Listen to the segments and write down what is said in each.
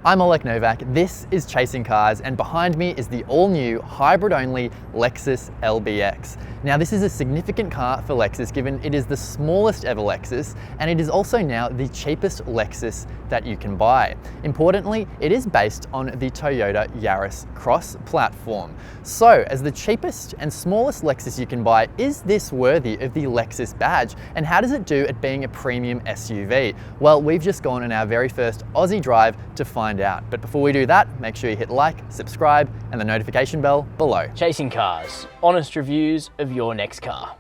I'm Olek Novak, this is Chasing Cars, and behind me is the all-new hybrid-only Lexus LBX. Now this is a significant car for Lexus given it is the smallest ever Lexus, and it is also now the cheapest Lexus that you can buy. Importantly, it is based on the Toyota Yaris Cross platform. So, as the cheapest and smallest Lexus you can buy, is this worthy of the Lexus badge? And how does it do at being a premium SUV? Well, we've just gone on our very first Aussie drive to find out. But before we do that, make sure you hit like, subscribe, and the notification bell below. Chasing Cars, honest reviews of your next car.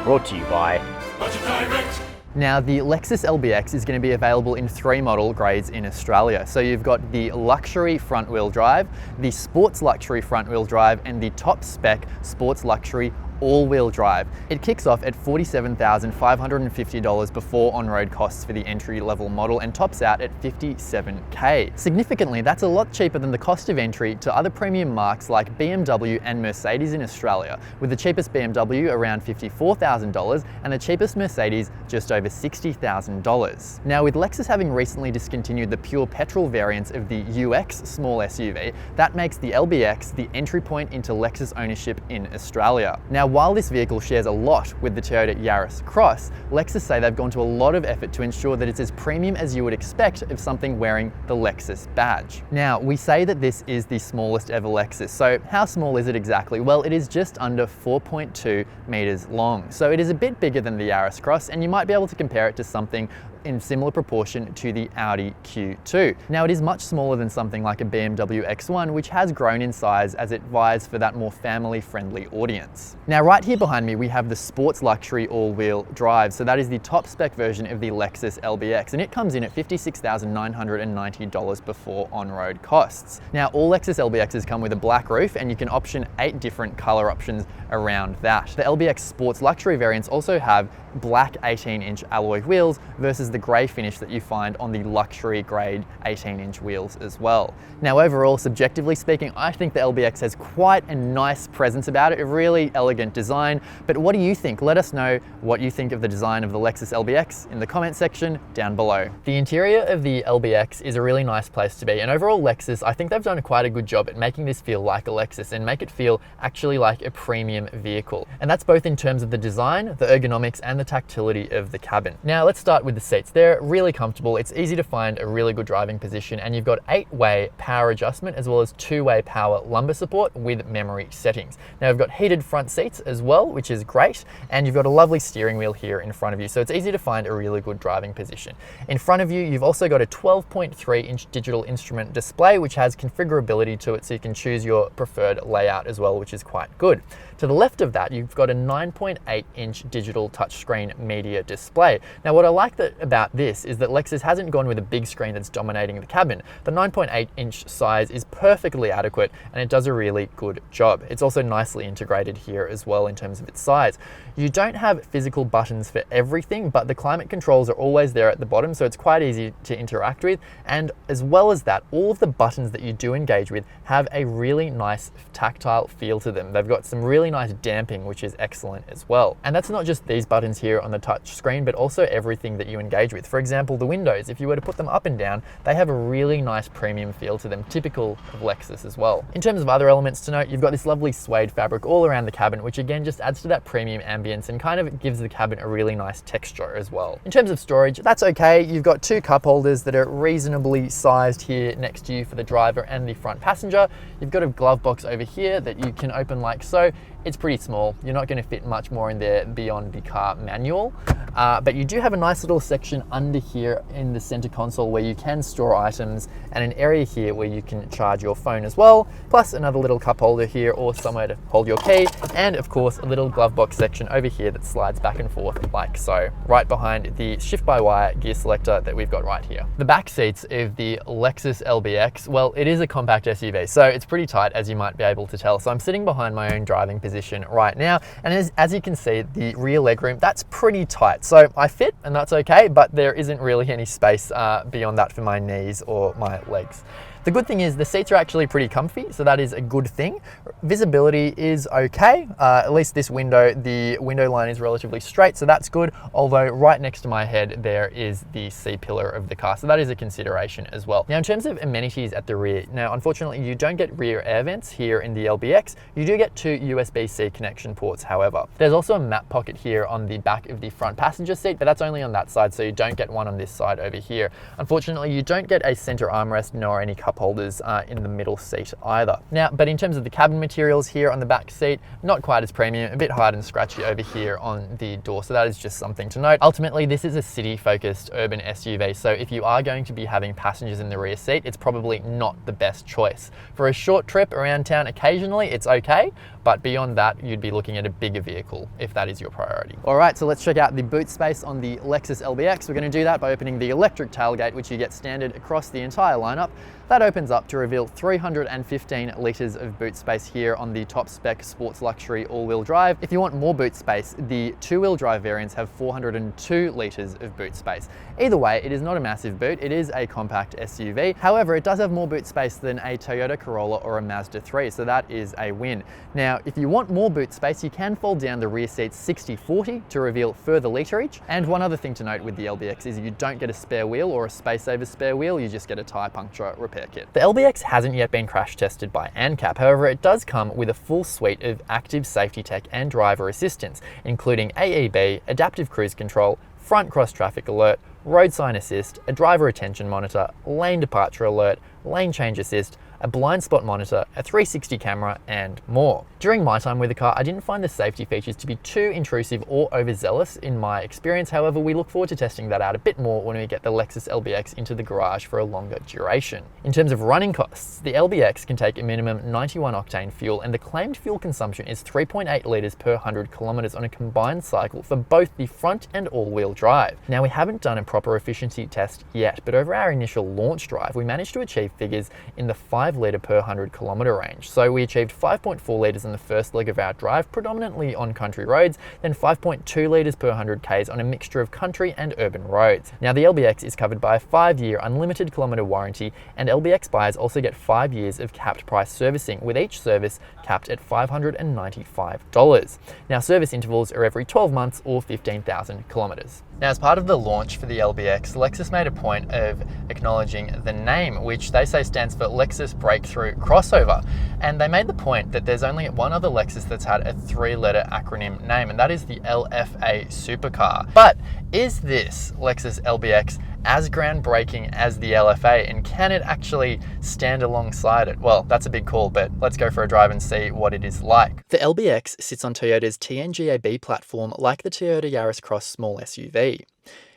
Brought to you by Budget Direct. Now, the Lexus LBX is going to be available in 3 model grades in Australia. So you've got the luxury front wheel drive, the sports luxury front wheel drive, and the top spec sports luxury all-wheel drive. It kicks off at $47,550 before on-road costs for the entry-level model and tops out at $57K. Significantly, that's a lot cheaper than the cost of entry to other premium marques like BMW and Mercedes in Australia, with the cheapest BMW around $54,000 and the cheapest Mercedes just over $60,000. Now, with Lexus having recently discontinued the pure petrol variants of the UX small SUV, that makes the LBX the entry point into Lexus ownership in Australia. Now, while this vehicle shares a lot with the Toyota Yaris Cross, Lexus say they've gone to a lot of effort to ensure that it's as premium as you would expect of something wearing the Lexus badge. Now, we say that this is the smallest ever Lexus, so how small is it exactly? Well, it is just under 4.2 meters long, so it is a bit bigger than the Yaris Cross, and you might be able to compare it to something in similar proportion to the Audi Q2. Now, it is much smaller than something like a BMW X1, which has grown in size as it vies for that more family-friendly audience. Now, right here behind me, we have the sports luxury all-wheel drive. So that is the top spec version of the Lexus LBX, and it comes in at $56,990 before on-road costs. Now, all Lexus LBXs come with a black roof, and you can option 8 different color options around that. The LBX sports luxury variants also have black 18-inch alloy wheels versus the grey finish that you find on the luxury grade 18-inch wheels as well. Now, overall, subjectively speaking, I think the LBX has quite a nice presence about it, a really elegant design. But what do you think? Let us know what you think of the design of the Lexus LBX in the comment section down below. The interior of the LBX is a really nice place to be, and overall Lexus, I think they've done quite a good job at making this feel like a Lexus and make it feel actually like a premium vehicle. And that's both in terms of the design, the ergonomics, and the tactility of the cabin. Now, let's start with the seats. They're really comfortable. It's easy to find a really good driving position, and you've got 8-way power adjustment as well as 2-way power lumbar support with memory settings. Now, we've got heated front seats as well, which is great, and you've got a lovely steering wheel here in front of you, so it's easy to find a really good driving position. In front of you, you've also got a 12.3-inch digital instrument display, which has configurability to it, so you can choose your preferred layout as well, which is quite good. To the left of that, you've got a 9.8-inch digital touchscreen media display. Now, what I like about this is that Lexus hasn't gone with a big screen that's dominating the cabin. The 9.8-inch size is perfectly adequate, and it does a really good job. It's also nicely integrated here as well in terms of its size. You don't have physical buttons for everything, but the climate controls are always there at the bottom, so it's quite easy to interact with. And as well as that, all of the buttons that you do engage with have a really nice tactile feel to them. They've got some really nice damping, which is excellent as well. And that's not just these buttons here on the touch screen, but also everything that you engage with. For example, the windows, if you were to put them up and down, they have a really nice premium feel to them, typical of Lexus as well. In terms of other elements to note, you've got this lovely suede fabric all around the cabin, which again just adds to that premium ambience and kind of gives the cabin a really nice texture as well. In terms of storage, that's okay. You've got 2 cup holders that are reasonably sized here next to you for the driver and the front passenger. You've got a glove box over here that you can open like so. It's pretty small. You're not going to fit much more in there beyond the car manual, but you do have a nice little section under here in the center console where you can store items, and an area here where you can charge your phone as well, plus another little cup holder here or somewhere to hold your key, and of course a little glove box section over here that slides back and forth like so, right behind the shift-by-wire gear selector that we've got right here. The back seats of the Lexus LBX, well, it is a compact SUV, so it's pretty tight, as you might be able to tell. So I'm sitting behind my own driving position right now, and as you can see, the rear legroom, that's pretty tight. So I fit, and that's okay, but there isn't really any space beyond that for my knees or my legs. The good thing is the seats are actually pretty comfy, so that is a good thing. Visibility is okay, at least this window, the window line is relatively straight, so that's good, although right next to my head there is the C-pillar of the car, so that is a consideration as well. Now in terms of amenities at the rear, now unfortunately you don't get rear air vents here in the LBX. You do get 2 USB-C connection ports, however. There's also a map pocket here on the back of the front passenger seat, but that's only on that side, so you don't get one on this side over here. Unfortunately, you don't get a center armrest nor any cup holders in the middle seat either. Now, but in terms of the cabin materials here on the back seat, not quite as premium, a bit hard and scratchy over here on the door, so that is just something to note. Ultimately, this is a city-focused urban SUV, so if you are going to be having passengers in the rear seat, it's probably not the best choice. For a short trip around town occasionally, it's okay, but beyond that, you'd be looking at a bigger vehicle if that is your priority. All right, so let's check out the boot space on the Lexus LBX. We're going to do that by opening the electric tailgate, which you get standard across the entire lineup. That opens up to reveal 315 litres of boot space here on the top spec sports luxury all-wheel drive. If you want more boot space, the two-wheel drive variants have 402 litres of boot space. Either way, it is not a massive boot, it is a compact SUV. However, it does have more boot space than a Toyota Corolla or a Mazda 3, so that is a win. Now, if you want more boot space, you can fold down the rear seats 60/40 to reveal further literage. And one other thing to note with the LBX is you don't get a spare wheel or a space saver spare wheel, you just get a tyre puncture repair kit. The LBX hasn't yet been crash tested by ANCAP, however it does come with a full suite of active safety tech and driver assistance, including AEB, adaptive cruise control, front cross traffic alert, road sign assist, a driver attention monitor, lane departure alert, lane change assist, a blind spot monitor, a 360 camera, and more. During my time with the car, I didn't find the safety features to be too intrusive or overzealous in my experience. However, we look forward to testing that out a bit more when we get the Lexus LBX into the garage for a longer duration. In terms of running costs, the LBX can take a minimum 91 octane fuel, and the claimed fuel consumption is 3.8 litres per 100 kilometres on a combined cycle for both the front and all-wheel drive. Now, we haven't done a proper efficiency test yet, but over our initial launch drive, we managed to achieve figures in the 5 litre per 100 kilometre range. So we achieved 5.4 litres in the first leg of our drive, predominantly on country roads, then 5.2 litres per 100 k's on a mixture of country and urban roads. Now, the LBX is covered by a 5-year unlimited kilometre warranty, and LBX buyers also get 5 years of capped price servicing, with each service capped at $595. Now, service intervals are every 12 months or 15,000 kilometres. Now, as part of the launch for the LBX, Lexus made a point of acknowledging the name, which they say stands for Lexus Breakthrough Crossover. And they made the point that there's only one other Lexus that's had a 3-letter acronym name, and that is the LFA Supercar. But is this Lexus LBX as groundbreaking as the LFA, and can it actually stand alongside it? Well, that's a big call, but let's go for a drive and see what it is like. The LBX sits on Toyota's TNGA-B platform like the Toyota Yaris Cross small SUV.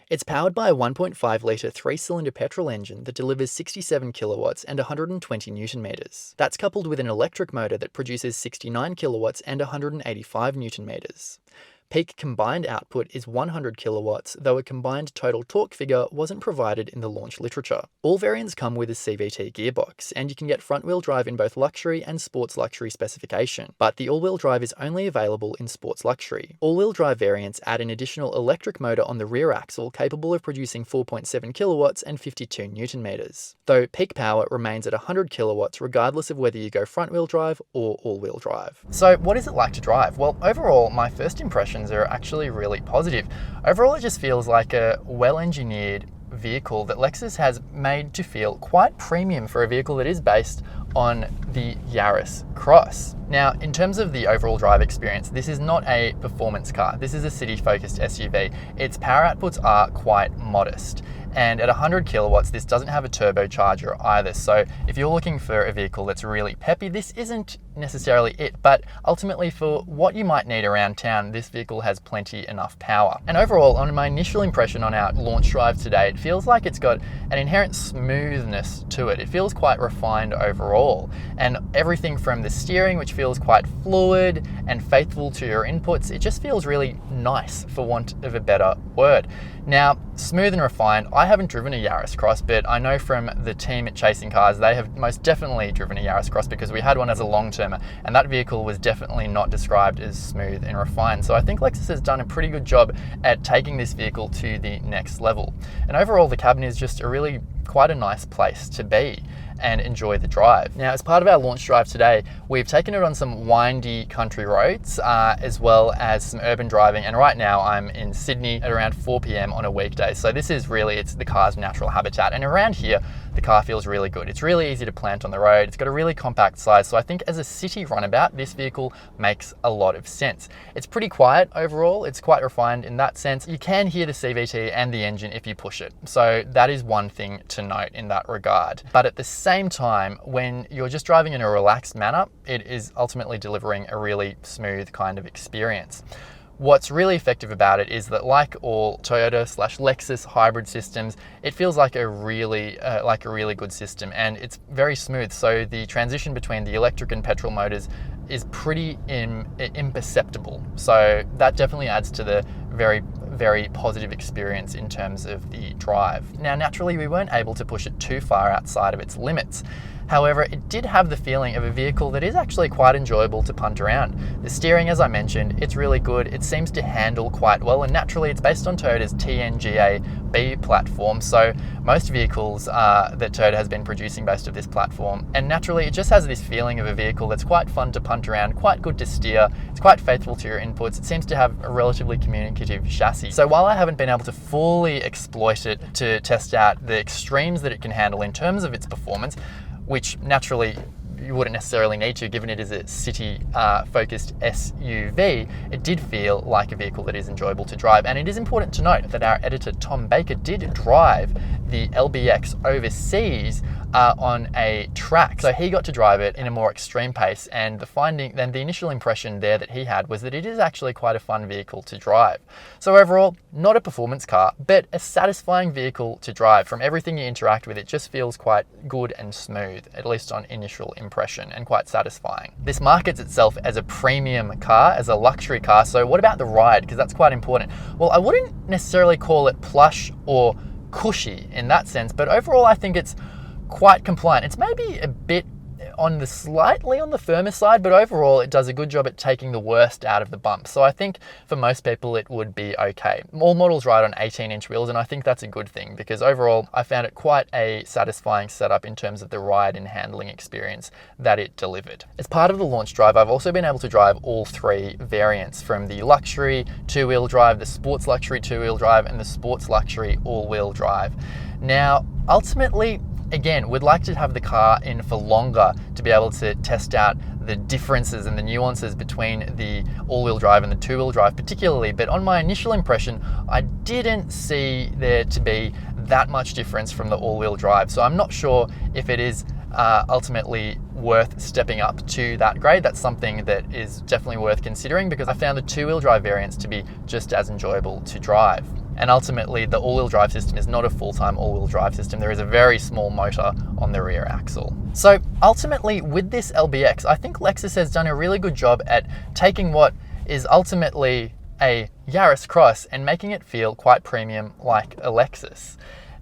It's powered by a 1.5-litre 3-cylinder petrol engine that delivers 67 kilowatts and 120 newton meters. That's coupled with an electric motor that produces 69 kilowatts and 185 newton meters. Peak combined output is 100 kilowatts, though a combined total torque figure wasn't provided in the launch literature. All variants come with a CVT gearbox, and you can get front-wheel drive in both luxury and sports luxury specification, but the all-wheel drive is only available in sports luxury. All-wheel drive variants add an additional electric motor on the rear axle capable of producing 4.7 kilowatts and 52 newton meters, though peak power remains at 100 kilowatts regardless of whether you go front-wheel drive or all-wheel drive. So what is it like to drive? Well, overall, my first impressions are actually really positive. Overall, it just feels like a well-engineered vehicle that Lexus has made to feel quite premium for a vehicle that is based on the Yaris Cross. Now, in terms of the overall drive experience, this is not a performance car. This is a city-focused SUV. Its power outputs are quite modest. And at 100 kilowatts, this doesn't have a turbocharger either. So if you're looking for a vehicle that's really peppy, this isn't necessarily it. But ultimately, for what you might need around town, this vehicle has plenty enough power. And overall, on my initial impression on our launch drive today, it feels like it's got an inherent smoothness to it. It feels quite refined overall. And everything from the steering, which feels quite fluid and faithful to your inputs, it just feels really nice, for want of a better word. Now, smooth and refined, I haven't driven a Yaris Cross, but I know from the team at Chasing Cars, they have most definitely driven a Yaris Cross because we had one as a long-termer, and that vehicle was definitely not described as smooth and refined. So I think Lexus has done a pretty good job at taking this vehicle to the next level. And overall, the cabin is just quite a nice place to be. and enjoy the drive. Now, as part of our launch drive today, we've taken it on some windy country roads as well as some urban driving, and right now I'm in Sydney at around 4 p.m. on a weekday. So this is really, it's the car's natural habitat, and around here the car feels really good. It's really easy to plant on the road. It's got a really compact size, so I think as a city runabout, this vehicle makes a lot of sense. It's pretty quiet overall. It's quite refined in that sense. You can hear the CVT and the engine if you push it. So that is one thing to note in that regard. But at the same time, when you're just driving in a relaxed manner, it is ultimately delivering a really smooth kind of experience. What's really effective about it is that, like all Toyota/Lexus hybrid systems, it feels like a really good system, and it's very smooth. So the transition between the electric and petrol motors is pretty imperceptible. So that definitely adds to the very positive experience in terms of the drive. Now, naturally, we weren't able to push it too far outside of its limits. However, it did have the feeling of a vehicle that is actually quite enjoyable to punt around. The steering, as I mentioned, it's really good. It seems to handle quite well, and naturally it's based on Toyota's TNGA-B platform, so most vehicles that Toyota has been producing based of this platform, and naturally it just has this feeling of a vehicle that's quite fun to punt around, quite good to steer, it's quite faithful to your inputs, it seems to have a relatively communicative chassis. So while I haven't been able to fully exploit it to test out the extremes that it can handle in terms of its performance, which naturally you wouldn't necessarily need to, given it is a city-focused SUV, it did feel like a vehicle that is enjoyable to drive. And it is important to note that our editor, Tom Baker, did drive the LBX overseas on a track. So he got to drive it in a more extreme pace, and the initial impression there that he had was that it is actually quite a fun vehicle to drive. So overall, not a performance car, but a satisfying vehicle to drive. From everything you interact with, it just feels quite good and smooth, at least on initial impression, and quite satisfying. This markets itself as a premium car, as a luxury car. So what about the ride? Because that's quite important. Well, I wouldn't necessarily call it plush or cushy in that sense, but overall I think it's quite compliant. It's maybe a bit slightly on the firmer side, but overall it does a good job at taking the worst out of the bumps. So I think for most people it would be okay. All models ride on 18-inch wheels, and I think that's a good thing, because overall I found it quite a satisfying setup in terms of the ride and handling experience that it delivered. As part of the launch drive, I've also been able to drive all three variants, from the luxury two-wheel drive, the sports luxury two-wheel drive, and the sports luxury all-wheel drive. Now, ultimately, again, we'd like to have the car in for longer to be able to test out the differences and the nuances between the all-wheel drive and the two-wheel drive particularly, but on my initial impression, I didn't see there to be that much difference from the all-wheel drive. So I'm not sure if it is ultimately worth stepping up to that grade. That's something that is definitely worth considering, because I found the two-wheel drive variants to be just as enjoyable to drive. And ultimately, the all-wheel drive system is not a full-time all-wheel drive system. There is a very small motor on the rear axle. So ultimately, with this LBX, I think Lexus has done a really good job at taking what is ultimately a Yaris Cross and making it feel quite premium like a Lexus.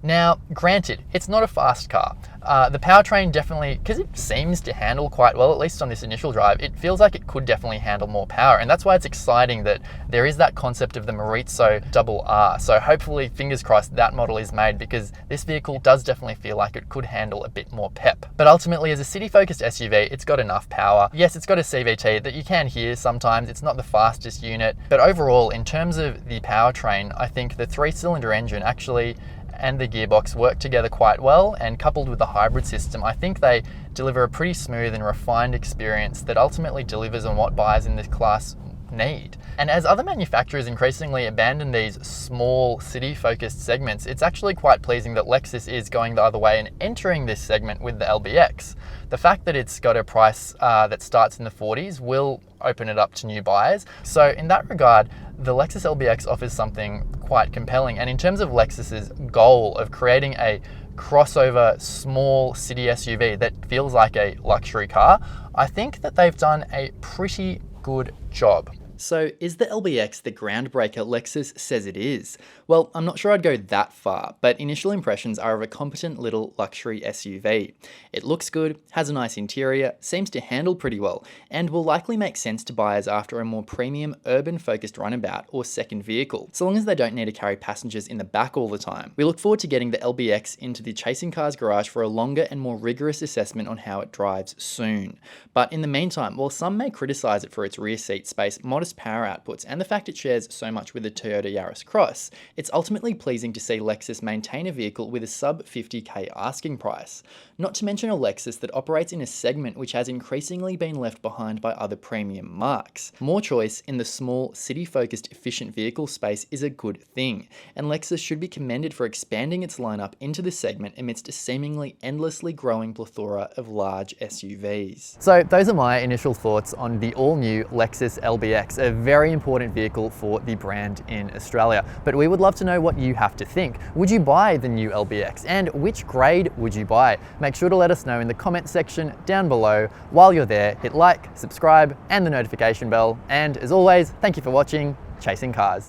Now, granted, it's not a fast car. The powertrain definitely, because it seems to handle quite well, at least on this initial drive, it feels like it could definitely handle more power. And that's why it's exciting that there is that concept of the Maurizio RR. So hopefully, fingers crossed, that model is made, because this vehicle does definitely feel like it could handle a bit more pep. But ultimately, as a city-focused SUV, it's got enough power. Yes, it's got a CVT that you can hear sometimes. It's not the fastest unit. But overall, in terms of the powertrain, I think the 3-cylinder engine actually and the gearbox work together quite well, and coupled with the hybrid system, I think they deliver a pretty smooth and refined experience that ultimately delivers on what buyers in this class need. And as other manufacturers increasingly abandon these small city-focused segments, it's actually quite pleasing that Lexus is going the other way and entering this segment with the LBX. The fact that it's got a price that starts in the 40s will open it up to new buyers. So in that regard, the Lexus LBX offers something quite compelling. And in terms of Lexus's goal of creating a crossover small city SUV that feels like a luxury car, I think that they've done a pretty good job. So is the LBX the groundbreaker Lexus says it is? Well, I'm not sure I'd go that far, but initial impressions are of a competent little luxury SUV. It looks good, has a nice interior, seems to handle pretty well, and will likely make sense to buyers after a more premium, urban-focused runabout or second vehicle, so long as they don't need to carry passengers in the back all the time. We look forward to getting the LBX into the Chasing Cars garage for a longer and more rigorous assessment on how it drives soon. But in the meantime, while some may criticize it for its rear seat space, modest power outputs, and the fact it shares so much with the Toyota Yaris Cross, it's ultimately pleasing to see Lexus maintain a vehicle with a sub 50k asking price. Not to mention a Lexus that operates in a segment which has increasingly been left behind by other premium marques. More choice in the small, city-focused, efficient vehicle space is a good thing, and Lexus should be commended for expanding its lineup into the segment amidst a seemingly endlessly growing plethora of large SUVs. So those are my initial thoughts on the all-new Lexus LBX, a very important vehicle for the brand in Australia. But we would love to know what you have to think. Would you buy the new LBX, and which grade would you buy? Make sure to let us know in the comment section down below. While you're there, hit like, subscribe, and the notification bell. And as always, thank you for watching Chasing Cars.